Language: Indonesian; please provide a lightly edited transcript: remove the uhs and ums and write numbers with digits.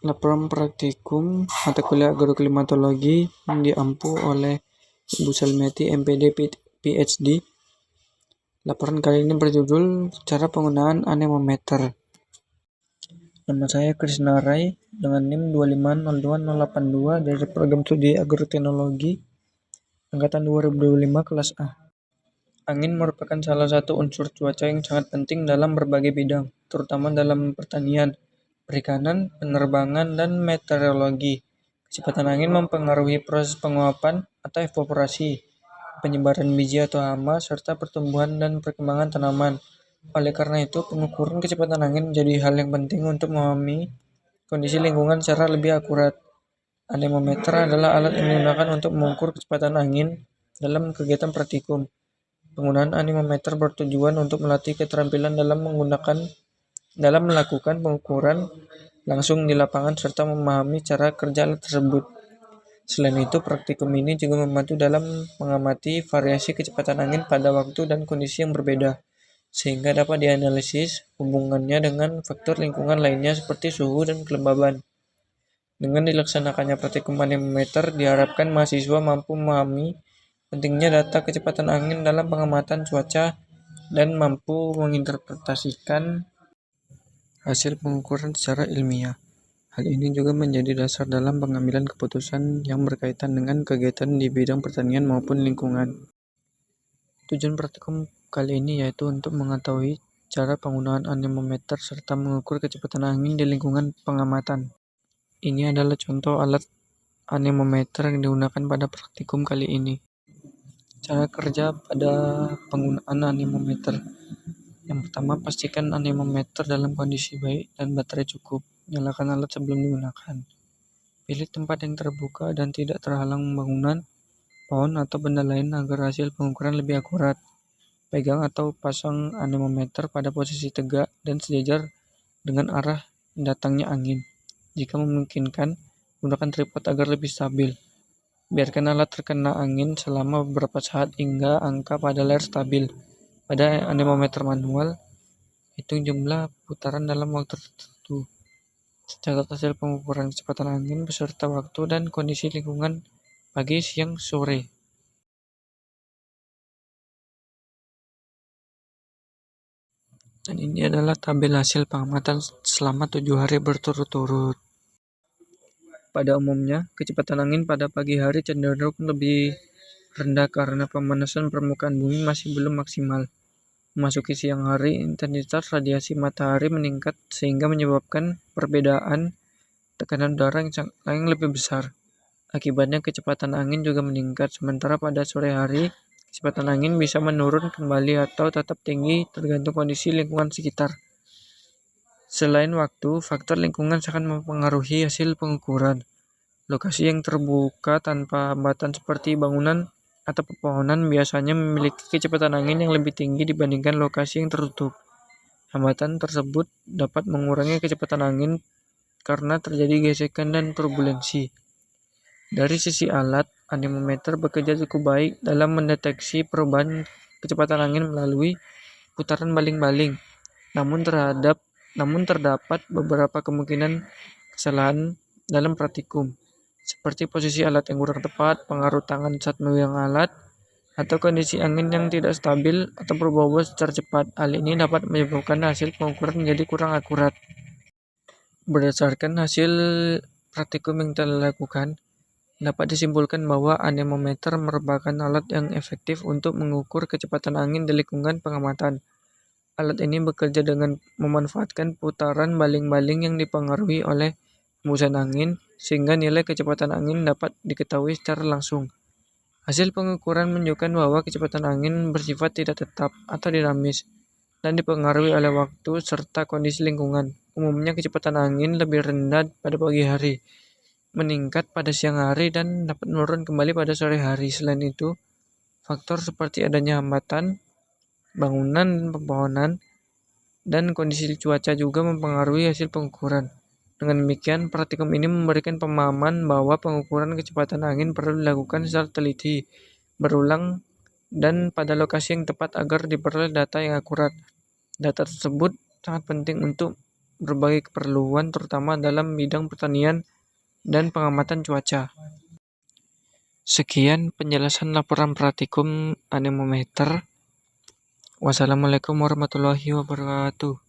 Laporan praktikum mata kuliah agroklimatologi yang diampu oleh Ibu Salmiati, MPD, PhD. Laporan kali ini berjudul Cara Penggunaan Anemometer. Nama saya Krisna Rai dengan NIM 2502082 dari Program Studi Agroteknologi Angkatan 2025 kelas A. Angin merupakan salah satu unsur cuaca yang sangat penting dalam berbagai bidang, terutama dalam pertanian, perikanan, penerbangan, dan meteorologi. Kecepatan angin mempengaruhi proses penguapan atau evaporasi, penyebaran biji atau hama, serta pertumbuhan dan perkembangan tanaman. Oleh karena itu, pengukuran kecepatan angin menjadi hal yang penting untuk memahami kondisi lingkungan secara lebih akurat. Anemometer adalah alat yang digunakan untuk mengukur kecepatan angin dalam kegiatan praktikum. Penggunaan anemometer bertujuan untuk melatih keterampilan dalam melakukan pengukuran langsung di lapangan serta memahami cara kerja alat tersebut. Selain itu, praktikum ini juga membantu dalam mengamati variasi kecepatan angin pada waktu dan kondisi yang berbeda, sehingga dapat dianalisis hubungannya dengan faktor lingkungan lainnya seperti suhu dan kelembaban. Dengan dilaksanakannya praktikum anemometer, diharapkan mahasiswa mampu memahami pentingnya data kecepatan angin dalam pengamatan cuaca dan mampu menginterpretasikan hasil pengukuran secara ilmiah. Hal ini juga menjadi dasar dalam pengambilan keputusan yang berkaitan dengan kegiatan di bidang pertanian maupun lingkungan. Tujuan praktikum kali ini yaitu untuk mengetahui cara penggunaan anemometer serta mengukur kecepatan angin di lingkungan pengamatan. Ini adalah contoh alat anemometer yang digunakan pada praktikum kali ini. Cara kerja pada penggunaan anemometer. Yang pertama, pastikan anemometer dalam kondisi baik dan baterai cukup. Nyalakan alat sebelum digunakan. Pilih tempat yang terbuka dan tidak terhalang bangunan, pohon, atau benda lain agar hasil pengukuran lebih akurat. Pegang atau pasang anemometer pada posisi tegak dan sejajar dengan arah datangnya angin. Jika memungkinkan, gunakan tripod agar lebih stabil. Biarkan alat terkena angin selama beberapa saat hingga angka pada layar stabil. Pada anemometer manual, hitung jumlah putaran dalam waktu tertentu. Catat hasil pengukuran kecepatan angin beserta waktu dan kondisi lingkungan pagi, siang, sore. Dan ini adalah tabel hasil pengamatan selama 7 hari berturut-turut. Pada umumnya, kecepatan angin pada pagi hari cenderung lebih rendah karena pemanasan permukaan bumi masih belum maksimal. Memasuki siang hari, intensitas radiasi matahari meningkat sehingga menyebabkan perbedaan tekanan udara yang lebih besar. Akibatnya kecepatan angin juga meningkat, sementara pada sore hari, kecepatan angin bisa menurun kembali atau tetap tinggi tergantung kondisi lingkungan sekitar. Selain waktu, faktor lingkungan sangat mempengaruhi hasil pengukuran. Lokasi yang terbuka tanpa hambatan seperti bangunan atau pepohonan biasanya memiliki kecepatan angin yang lebih tinggi dibandingkan lokasi yang tertutup. Hambatan tersebut dapat mengurangi kecepatan angin karena terjadi gesekan dan turbulensi. Dari sisi alat, anemometer bekerja cukup baik dalam mendeteksi perubahan kecepatan angin melalui putaran baling-baling. Namun terdapat beberapa kemungkinan kesalahan dalam praktikum, seperti posisi alat yang kurang tepat, pengaruh tangan saat memegang alat, atau kondisi angin yang tidak stabil atau berubah-ubah secara cepat. Hal ini dapat menyebabkan hasil pengukuran menjadi kurang akurat. Berdasarkan hasil praktikum yang telah dilakukan, dapat disimpulkan bahwa anemometer merupakan alat yang efektif untuk mengukur kecepatan angin di lingkungan pengamatan. Alat ini bekerja dengan memanfaatkan putaran baling-baling yang dipengaruhi oleh hembusan angin, sehingga nilai kecepatan angin dapat diketahui secara langsung. Hasil pengukuran menunjukkan bahwa kecepatan angin bersifat tidak tetap atau dinamis, dan dipengaruhi oleh waktu serta kondisi lingkungan. Umumnya kecepatan angin lebih rendah pada pagi hari, meningkat pada siang hari, dan dapat menurun kembali pada sore hari. Selain itu, faktor seperti adanya hambatan, bangunan dan pepohonan, dan kondisi cuaca juga mempengaruhi hasil pengukuran. Dengan demikian, praktikum ini memberikan pemahaman bahwa pengukuran kecepatan angin perlu dilakukan secara teliti, berulang, dan pada lokasi yang tepat agar diperoleh data yang akurat. Data tersebut sangat penting untuk berbagai keperluan terutama dalam bidang pertanian dan pengamatan cuaca. Sekian penjelasan laporan praktikum anemometer. Wassalamualaikum warahmatullahi wabarakatuh.